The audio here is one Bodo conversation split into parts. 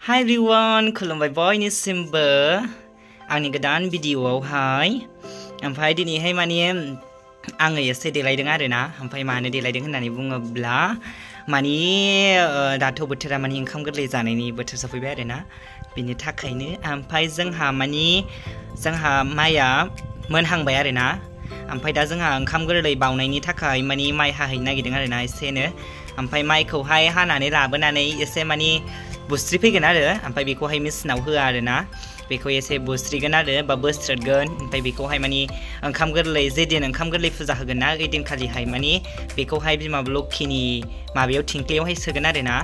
Hi everyone, खुलुमबाय बयनिसिमबो आंनि गोदान भिडिअआवहाय ओमफ्राय दिनैहाय माने आङो एसे देलायदों आरोना ओमफ्राय मानो देलायदों होननानै बुङोब्ला माने दाथ' बोथोरा माने ओंखाम गोरलै जानायनि बोथोर सफैबाय आरोना बिनि थाखायनो ओमफ्राय जोंहा माइया मोनहांबाय आरोना ओमफ्राय दा जोंहा ओंखाम गोरलै बावनायनि थाखाय माने माइ हाहैनो नागिरदों आरोना एसेनो ओमफ्राय माइखौहाय हानानै लाबोनानै एसे माने बुस्रि फैगोन आरो ओमफ्राय बेखौहाय मेसिनाव होआ आरोना बेखौ एसे बुस्रिगोन आरो बा बोस्रोदगोन ओमफ्राय बेखौहाय माने ओंखाम गोरलै जेदिन ओंखाम गोरलै फुजा होगोन ना ओइदिनखालिहाय माने बेखौहाय बिमा लक्षिनि माबायाव थिंख्लियावहाय सोगोन आरोना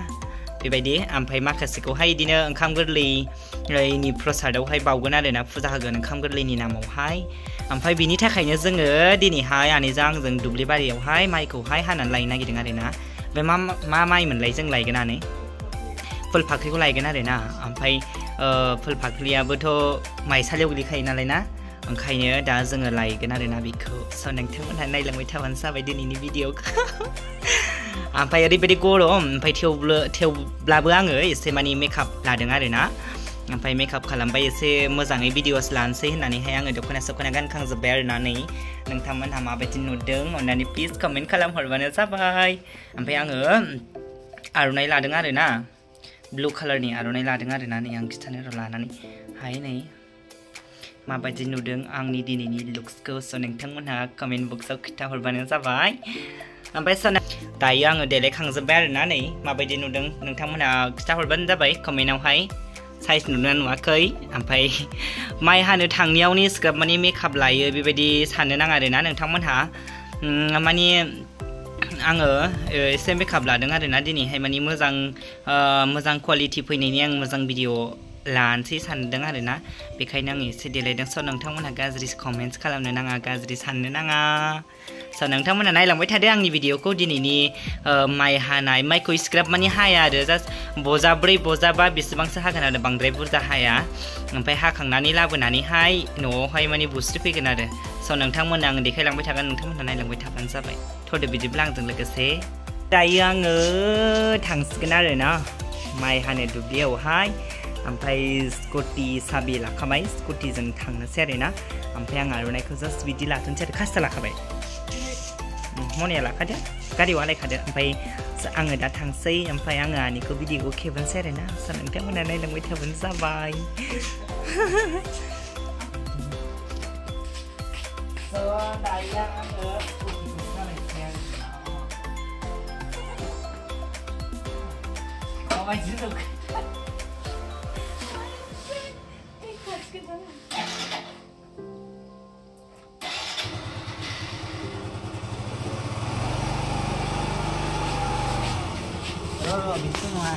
बेबायदि ओमफ्राय माखासेखौहाय बिदिनो ओंखाम गोरलैनि प्रसादावहाय बावगोन आरोना फुजा होगोन ओंखाम गोरलैनि नामावहाय ओमफ्राय बिनि थाखायनो जोङो दिनैहाय आनैजों आंजों दुब्लि बारियावहाय माइखौहाय हानानै लायनो नागिरदों आरोना बे मा माइ मोनलाय जों लायगोन आनै फुल फाख्रिखौ लायगोन आरोना ओमफ्राय फुल फाख्रियाबोथ' माइसालियाव गोलैखायो नालाय ना ओंखायनो दा जोङो लायगोन आरोना बेखौ स' नोंथांमोनहा नायलांबाय थाबानो जाबाय दिनैनि भिडिअखौ ओमफ्राय ओरैबायदि गरम ओमफ्राय थेवब्लाबो आङो एसे माने मेकआप लादों आरोना ओमफ्राय मेकआप खालामबाय एसे मोजाङै भिडिअस लानोसै होननानैहाय आङो दख'ना गानखांजोब्बाय आरोना नै नोंथांमोनहा माबायदि नुदों अननानै प्लिज कमेन्ट खालामहरबानो जाबाय ओमफ्राय आङो आर'नाइ लादों आरोना ब्लु कालारनि आर'नाइ लादों आरोना नै आं खिथानो लानानै हाय नै माबायदि नुदों आंनि दिनैनि लुक्सखौ स' नोंथांमोनहा कमेन्ट बक्सआव खिथाहरबानो जाबाय ओमफ्राय दायो आङो देलायखांजोब्बाय आरोना नै माबायदि नुदों नोंथांमोनहा खिथाहरबानो जाबाय कमेन्टआवहाय साइज नुदोंना नुवाखै ओमफ्राय माइ हानो थांनायावनो एसेग्राब माने मेकआप लायो बेबायदि साननो नाङा आरोना नोंथांमोनहा माने आङो एसे मेकआप लादों आरोना दिनैहाय माने मोजां कुवालिटि फैनायनि आं मोजां भिडिअ लानोसै सानदों आरोना बेखायनो आं एसे देलायदों स' नोंथांमोनहा गाज्रि कमेन्ट्स खालामनो नाङा गाज्रि साननो नाङा स' नोंथांमोनहा नायलांबाय थादो आंनि भिडिअखौ दिनैनि माइ हानाय माइखौ इसिग्राब माने हाया आरो जास्ट बजाब्रै बजाबा बेसेबांसो हागोन आरो बांद्राय बुरजा हाया ओमफ्राय हाखांनानै लाबोनानैहाय न'आवहाय माने बुस्रि फैगोन आरो स' नोंथांमोनहा आं देखायलांबाय थागोन नोंथांमोनहा नायलांबाय थाबानो जाबाय थ'दो बिदिब्ला आंजों लोगोसे दायो आङो थांसिगोन आरोना माइ हानो दुब्लियावहाय ओमफ्राय स्कुटि साबि लाखाबाय स्कुटिजों थांनोसै आरोना ओमफ्राय आं आर'नाइखौ जास्ट बिदि लाथ'नोसै आरो खासिया लाखाबाय मनाया लाखादो गारियाव आलायखादो ओमफ्राय आङो दा थांसै ओमफ्राय आङो आनैखौ भिडिअखौ खेबनोसै आरोना स' नोंथांमोनहा नायलांबाय थाबानो जाबाय दायो आङो माबायदि नुखो बिदिथ' नङा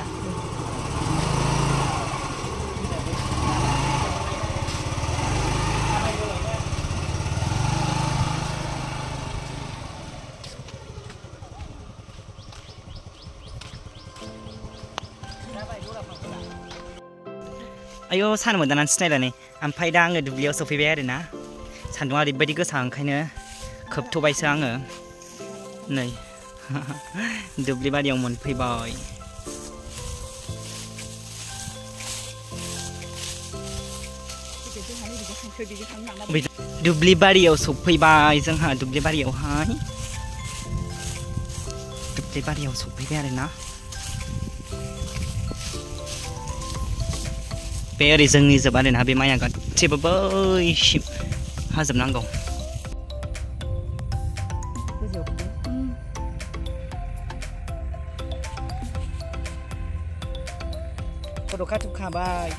आयौ सान मोदानानै सिनायला नै ओमफ्राय दा आङो दुब्लियाव सफैबाय आरोना सान्दुङा ओरैबायदि गोसा ओंखायनो खोबथ'बायसो आङो नै दुब्लि बारियाव मोनफैबाय दुब्लि बारियाव सफैबाय जोंहा दुब्लि बारियाव सफैबाय आरोना बे ओरै जोंनि जोब आरोना बे माइया गासैबो बैसिम हाजोबनांगौ फट' खाथुबखाबाय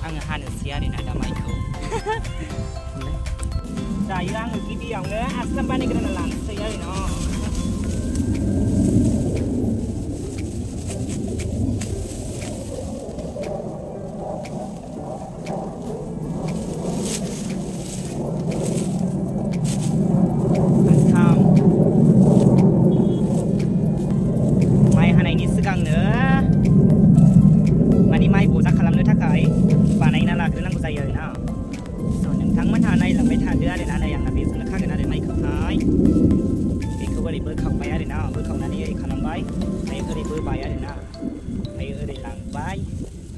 आङो हानोसै आरोना दा माइखौ दायो आङो गिबियावनो आसाम बानायग्रोना लानोसै आरोना आरो ना नै आंना बेजोंनो खागोन आरो माइखौहाय बेखौ ओरै बोखावबाय आरो ना बोखावनानै ओरै खालामबाय ओमफ्राय ओरै बोबाय आरो ना ओमफ्राय ओरै लांबाय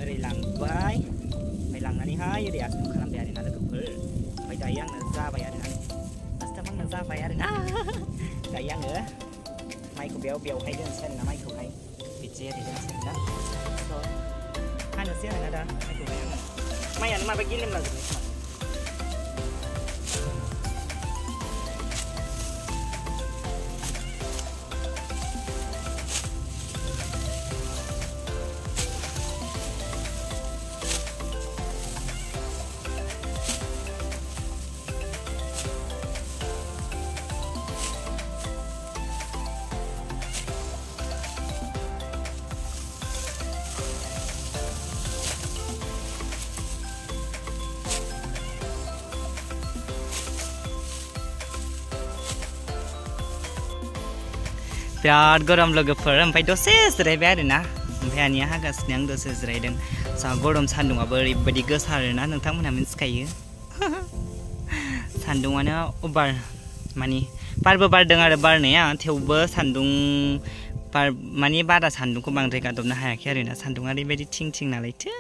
ओमफ्राय लांनानैहाय ओरै आसुं खालामबाय आरो ना लोगोफोर ओमफ्राय दायो आंनो जाबाय आरो ना फार्स्टआव आंनो जाबाय आरो ना दायो आङो माइखौ बेवहाय दोनसै आरो ना माइखौहाय बिदि ओरै दोनसै आरो ना स' हानोसै आरो ना दा माइखौहाय आङो माइयानो माबा गेलेमलाजोबनाय खोमा बिराद गरम लोगोफोर ओमफ्राय दसे जिरायबाय आरो ना ओमफ्राय आनिया हागासिनो आं दसे जिरायदों जा गरम सान्दुंआबो ओरैबायदि गोसा आरो ना नोंथांमोनहा मिथिखायो सान्दुंआनो अभार माने बारबो बारदों आरो बारनाया थेवबो सान्दुं माने बारा सान्दुंखौ बांद्राय गादबनो हायाखै आरो ना सान्दुंआ ओरैबायदि थिं नालायथो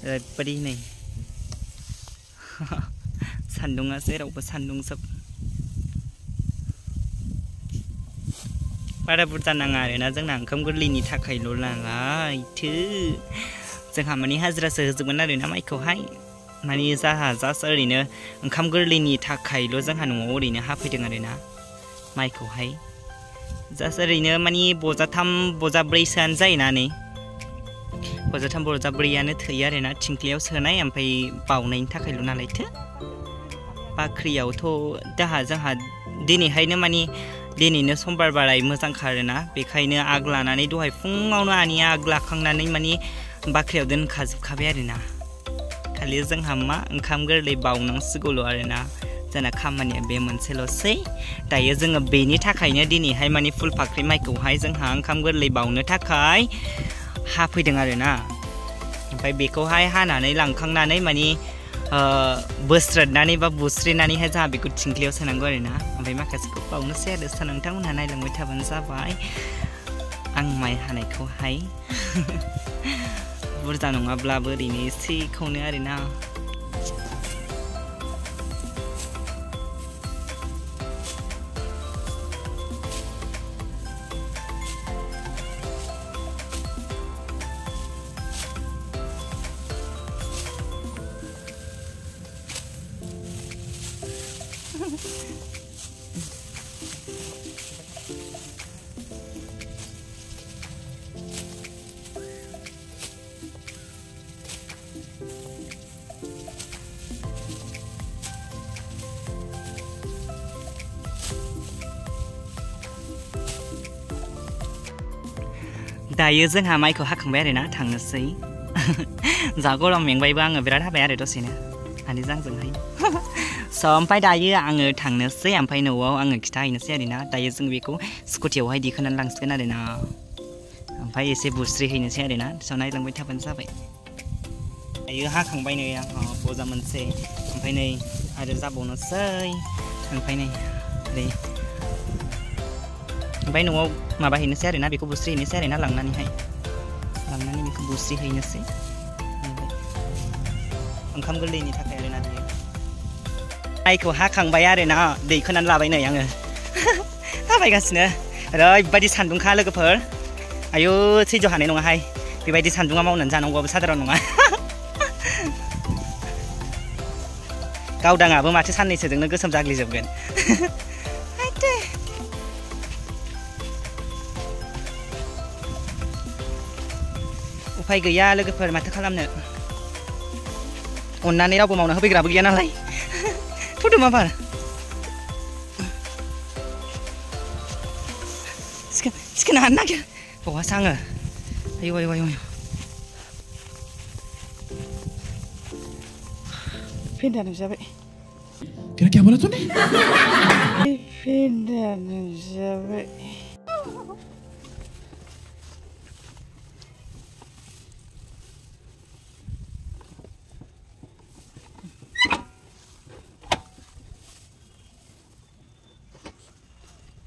ओरैबायदि नै सान्दुंआ जेरावबो सान्दुं जोब बारा बुरजा नाङा आरो ना जोंना ओंखाम गोरलैनि थाखायल' नालायथो जोंहा माने हाजिरासो होजोबगोन आरो ना माइखौहाय माने जाहा जास्ट ओरैनो ओंखाम गोरलैनि थाखायल' जोंहा न'आव ओरैनो हाफैदों आरो ना माइखौहाय जास्ट ओरैनो माने बजाथाम बजाब्रैसोआनो जायोना नै बजाथाम बजाब्रैयानो थोयो आरो ना थिंख्लियाव सोनाय ओमफ्राय बावनायनि थाखायल' नालायथो बाख्रियावथ' जोंहा दिनैहायनो माने दिनैनो समबार बाराय मोजां खारोना बेखायनो आग लानानै दहाय फुङावनो आनिया आग लाखांनानै माने बाख्रियाव दोनखाजोबखाबाय आरो ना खालि जोंहा मा ओंखाम गोरलै बावनांसिगौल' आरो ना जोंना खामानिया बे मोनसेल'सै दायो जोङो बेनि थाखायनो दिनैहाय माने फुल फाख्रि माइखौहाय जोंहा ओंखाम गोरलै बावनो थाखाय हाफैदों आरो ना ओमफ्राय बेखौहाय हानानै लांखांनानै माने बोस्रोदनानै बा बुस्रिनानैहाय जोंहा बेखौ थिंख्लियाव सोनांगौ आरो ना ओमफ्राय माखासेखौ बावनोसै आरो नोंथांमोनहा नायलांबाय थाबानो जाबाय आं माइ हानायखौहाय बुरजा नङाब्लाबो ओरैनो एसेखौनो आरो ना दायो जोंहा माइखौ हाखांबाय आरो ना थांनोसै जा गरम मेंबायबो आङो बिराद हाबाय आरो दसेनो आनि जांजोंहाय स' ओमफ्राय दायो आङो थांनोसै ओमफ्राय न'आव आङो खिथाहैनोसै आरो ना दायो जों बेखौ स्कुटियावहाय दिखोनानै लांसिगोन आरो ना ओमफ्राय एसे बुस्रिहैनोसै आरो ना स' नायलांबाय थाबानो जाबाय दायो हाखांबाय नै आंहा बजा मोनसे ओमफ्राय नै आरो जाबावनोसै ओमफ्राय नै ओरै ओमफ्राय न'आव माबाहैनोसै आरो ना बेखौ बुस्रिहैनोसै आरो ना लांनानै बेखौ बुस्रिहैनोसै ओंखाम गोरलैनि थाखाय आरो ना बियो माइखौ हाखांबाय आरो ना दैखोनानै लाबाय नै आङो थाबायगासिनो ओरैबायदि सान्दुंखा लोगोफोर आयु सैज' हानाय नङाहाय बेबायदि सान्दुङा मावनानै जानांगौआबो साधारन नङा गावदाङाबो माथो साननैसोजोंनो गोसोम जाग्लिजोबगोन उफाय गैया लोगोफोर माथो खालामनो अननानै रावबो मावना होफैग्राबो गैया नालाय फुदुं माबार सिखोना हानो नागिर बावासो आङो आयु आयु आयु फेन्दा नुजाबाय क्या बोला तूने फेन्दा नुजाबाय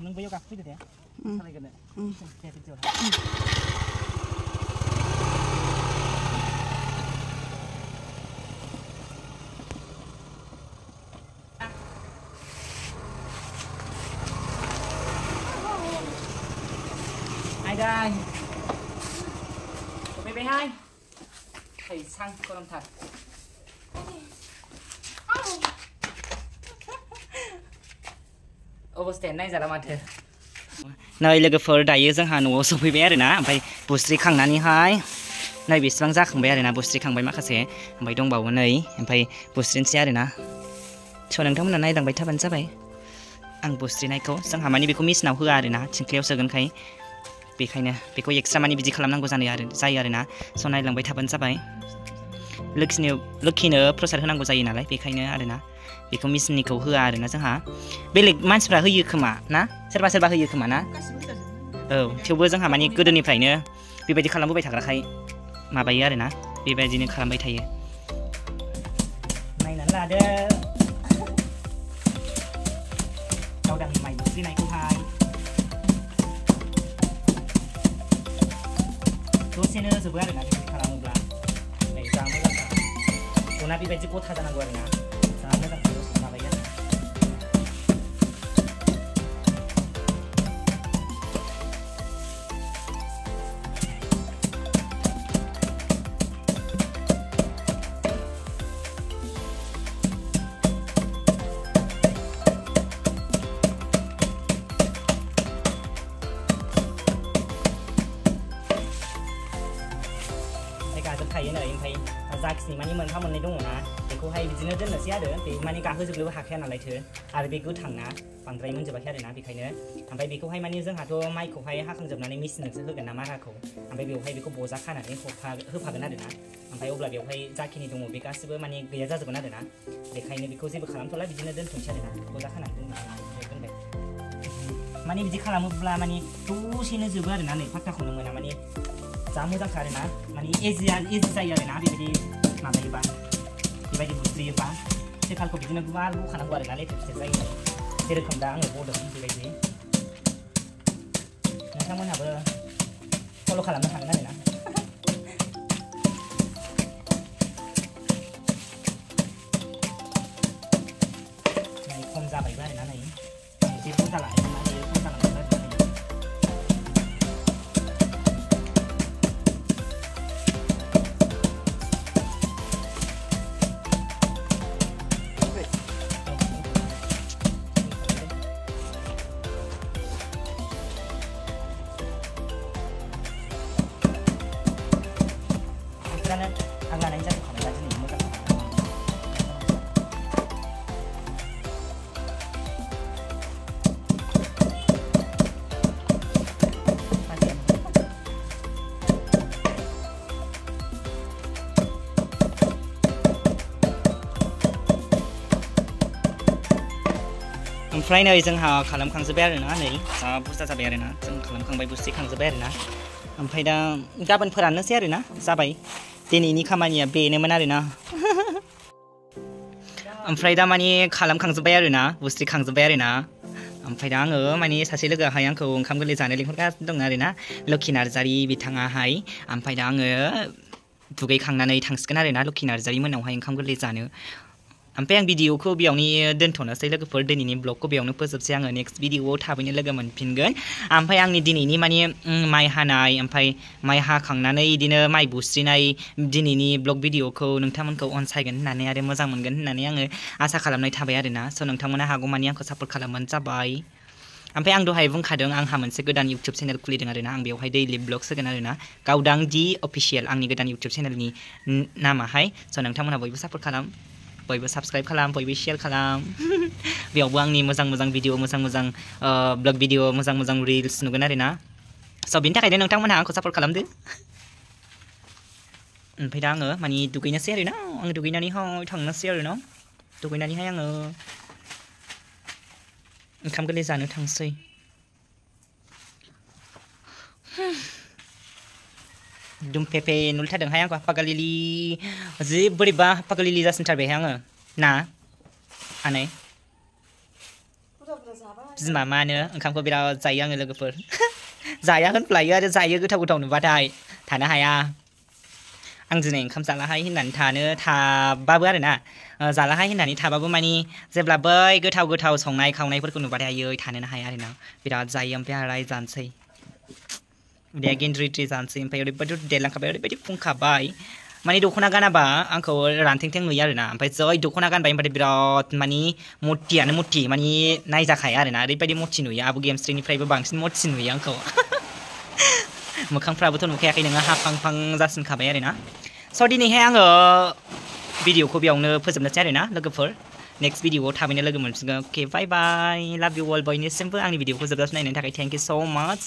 नों बैयाव गाखोफैदो दे सालायग्रोनो दे video ai đây của bé hai thầy xăng con làm thật overstand này giờ là mặt thử nơi लोगोफोर दायो जोंहा न'आव सफैबाय आरोना ओमफ्राय बुस्रि खांनानैहाय नै बेसेबां जाखांबाय आरोना बुस्रि खांबाय माखासे ओमफ्राय दंबावो नै ओमफ्राय बुस्रिनोसै आरोना स' नोंथांमोना नायलांबाय थाबानो जाबाय आं बुस्रिनायखौ जोंहा माने बेखौ मेसिनाव होआ आरोना थिंख्लियाव सोगोनखाय बेखायनो बेखौ एक्सट्रा माने बिदि खालामनांगौ जायो आरोना स' नायलांबाय थाबानो जाबाय लोखिनो प्रसाद होनांगौ जायो नालाय बेखायनो आरोना बेखौ मेसिननिखौ होआ आरोना जोंहा बेलेग मानसिफ्रा होयो खोमा ना सोरबा सोरबा होयो खोमा ना औ थेवबो जोंहा माने गोदोनिफ्रायनो बेबायदि खालामबोबाय थाग्राखाय माबायो आरोना बेबायदिनो खालामबाय थायो नायनानै लादो गावदांनि माइ बुस्रिनायखौहाय दसेनो जोबो आरोना बेबायदि खालामोब्ला नै जा मोजांखा गना बेबायदि गथा जानांगौ आरोना जा मोजांखा दसे माबायो आरो गाजोबखायो नै ओमफ्राय जाखिनि माने मोनफा मोननै दङना बेखौहाय बिदिनो दोननोसै आरो बे माने गाहोजोबनोबो हाखाया नालायथो आरो बे गोथांना बांद्राय मोनजोबाखै आरोना बेखायनो ओमफ्राय बेखौहाय माने जोंहाथ' माइखौहाय हाखांजोबनानै मेसिनजोंसो होगोन ना माराखौ ओमफ्राय बेवहाय बेखौ बजा खानानै होफागोन आरोना ओमफ्राय अब्ला बेवहाय जाखिनि दङ बे गासिबो माने गैया जाजोबगोन आरोना बेखायनो बेखौ जेबो खालामथ'ला बिदिनो दोनथ'नोसै आरोना बजा खानानै दोनबाय माने बिदि खालामोब्ला माने दसेनो जोबो आरोना नै फाक्काखौनो मोना माने जा मोजांखा आरोना माने इजि जायो आरोना बेबायदि माबायोबा बेबायदि बुस्रियोबा सेखालखौ बिदिनो गुवार बखानांगौ आरोना लेथेर फेथेर जायो जेरोखोम दा आङो बदों बेबायदि नोंथांमोनहाबो फल' खालामनो हागोन आरोना नै खम जाबायबो आरोना नै एसे बुरजा लानायमोन ना बेयो खम जालांबाय आरोना आं लानाय जाथ'खानाय दा दिनै मोजां ओमफ्राय नै जोंहा खालामखांजोब्बाय आरोना नै जा बुरजा जाबाय आरोना जों खालामखांबाय बुस्रि खांजोब्बाय आरोना ओमफ्राय दा गाबोन फोराननोसै आरोना जाबाय दिनैनि खामानिया बेनोमोन आरोना ओमफ्राय दा माने खालामखांजोब्बाय आरोना बुस्रि खांजोब्बाय आरोना ओमफ्राय दा आङो माने सासे लोगोआहाय आंखौ ओंखाम गोरलै जानो लिंहरगासिनो दं आरोना लोखि नार्जारि बिथाङाहाय ओमफ्राय दा आङो दुगैखांनानै थांसिगोन आरोना लोखि नार्जारि मोनावहाय ओंखाम गोरलै जानो ओमफ्राय आं भिडिअखौ बेयावनो दोनथ'नोसै लोगोफोर दिनैनि ब्लगखौ बेयावनो फोजोबसै आङो नेक्स्ट भिडिअआव थाबैनो लोगो मोनफिनगोन ओमफ्राय आंनि दिनैनि माने माइ हानाय ओमफ्राय माइ हाखांनानै बिदिनो माइ बुस्रिनाय दिनैनि ब्लग भिडिअखौ नोंथांमोनखौ अनसायगोन होननानै आरो मोजां मोनगोन होननानै आङो आसा खालामनाय थाबाय आरोना स' नोंथांमोना हागौमानि आंखौ सापर्ट खालामबानो जाबाय ओमफ्राय आं दहाय बुंखादों आंहा मोनसे गोदान इउटुब चेनेल खुलिदों आरोना आं बेवहाय दैलि ब्लग्स होगोन आरोना गावदां दि अफिसियेल आंनि गोदान इउटुब चेनेलनि नामाहाय स' नोंथांमोना बयबो सापर्ट खालाम बयबो साबस्क्राइब खालाम बयबो शेयार खालाम बेयावबो आंनि मोजां मोजां भिडिअ मोजां मोजां ब्लग भिडिअ मोजां मोजां रिल्स नुगोन आरोना स' बिनि थाखायनो नोंथांमोनहा आंखौ सापर्ट खालामदो ओमफ्राय दा आङो माने दुगैनोसै आरोना आं दुगैनानैहाय थांनोसै आरोना दुगैनानैहाय आङो ओंखाम गोरलै जानो थांसै दुमफेफे नुलथारदोंहाय आंखौ हाफागालिलि जि बोरैबा हाफागालिलि जासिनथारबायहाय आङो ना आनै बिमा मानो ओंखामखौ बिराद जायो आङो लोगोफोर जाया होनफ्लायो आरो जायो गोथाव गोथाव नुबाथाय थानो हाया आं दिनै ओंखाम जालाहाय होननानै थाबाबो आरो ना जालाहाय होननानै थाबाबो मानि जेब्ला बै गोथाव गोथाव संनाय खावनायफोरखौ नुबाथाय आयै थानोनो हाया आरो ना बिराद जायो ओमफ्राय आराय जानोसै उदैया गेन्द्रिद्रि जानोसै ओमफ्राय ओरैबायदि देरलांखाबाय ओरैबायदि फुंखाबाय माने दख'ना गानाबा आंखौ रानथेंथें नुयो आरो ना ओमफ्राय जै दख'ना गानबाय होनबाथाय बिराद मानि मटियानो मटि मानि नायजाखाया आरो ना ओरैबायदि मटि नुयो आबु गेमस्ट्रिनिफ्रायबो बांसिन मटि नुयो आंखौ मोखांफ्राबोथ' नुखायाखै नोङो हाफां जासिनखाबाय आरो ना स' दिनैहाय आङो भिडिअखौ बेयावनो फोजोबनोसै आरो ना लोगोफोर नेक्स्ट भिडिअआव थाबैनो लोगो मोनफिनगोन अके बाय बाय लाभ इउ अल बयनिसिमबो आंनि भिडिअखौ जोबजासिम नायनायनि थाखाय थेंक इउ स' माच